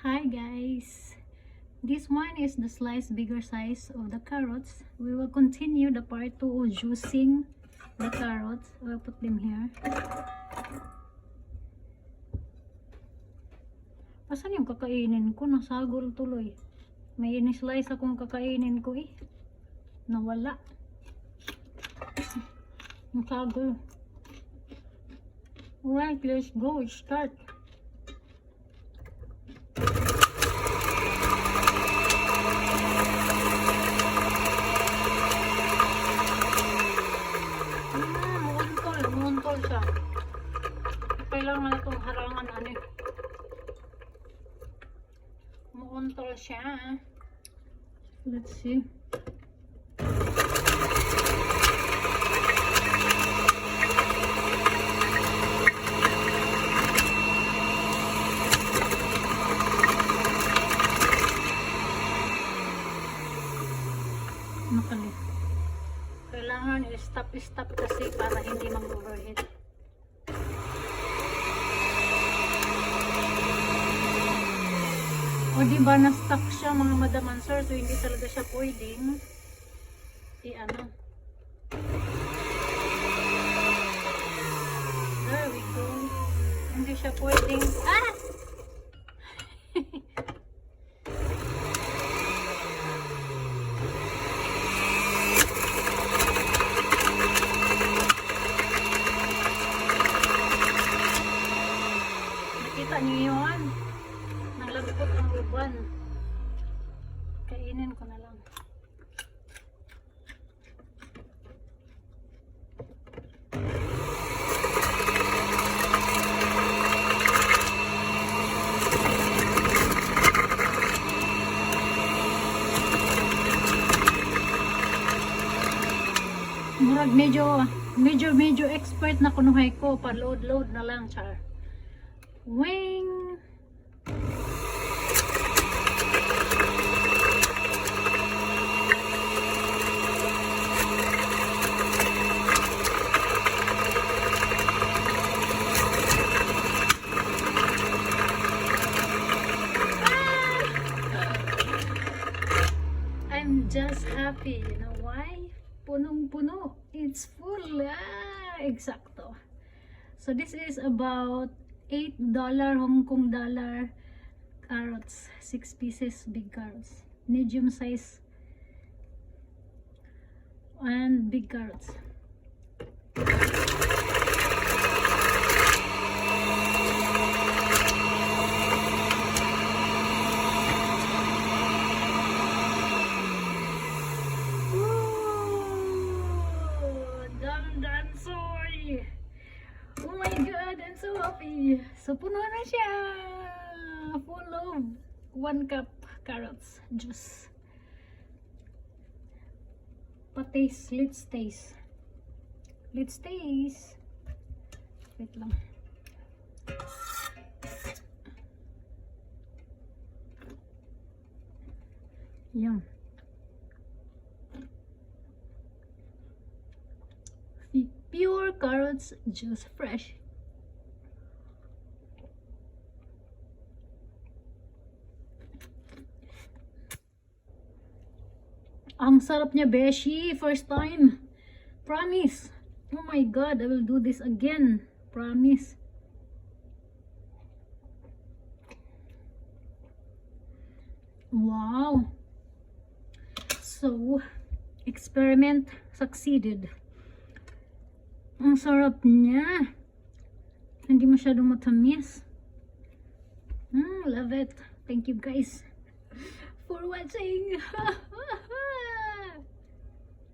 Hi guys, this one is the bigger size of the carrots. We will continue the part 2 of juicing the carrots. We'll put them here. Asan yung kakainin ko? Nasagol tuloy. May in-slice akong kakainin ko eh. Nawala. Nasagol. Alright, let's go. Start. Muntol siya. Kailangan itong harangan ano. Muuntol siya. Let's see. Nakali. Kailangan i-stop kasi para hindi mag-overheat. O diba na-stuck siya mga madam and sir, so hindi talaga siya pwedeng i-ano. There we go. Hindi siya pwedeng Nakita niyo yun? Naglagpot ang uban. Kainin ko na lang. Murag medyo expert na kunuhay ko. Pa-load na lang, char. Wing! I'm just happy. You know why? Punong-puno. It's full. Exacto. So this is about $8 Hong Kong dollar carrots. 6 pieces big carrots. Medium size and big carrots. Oh my god, I'm so happy. So puno na siya. Full of 1 cup carrots juice. Pa-taste, let's taste. Let's taste. Wait lang. Yum. Pure carrots juice, fresh. Ang sarap niya, beshi. First time. Promise. Oh my god, I will do this again. Promise. Wow. So, experiment succeeded. Ang sarap niya. Hindi masyadong matamis. Love it. Thank you guys for watching.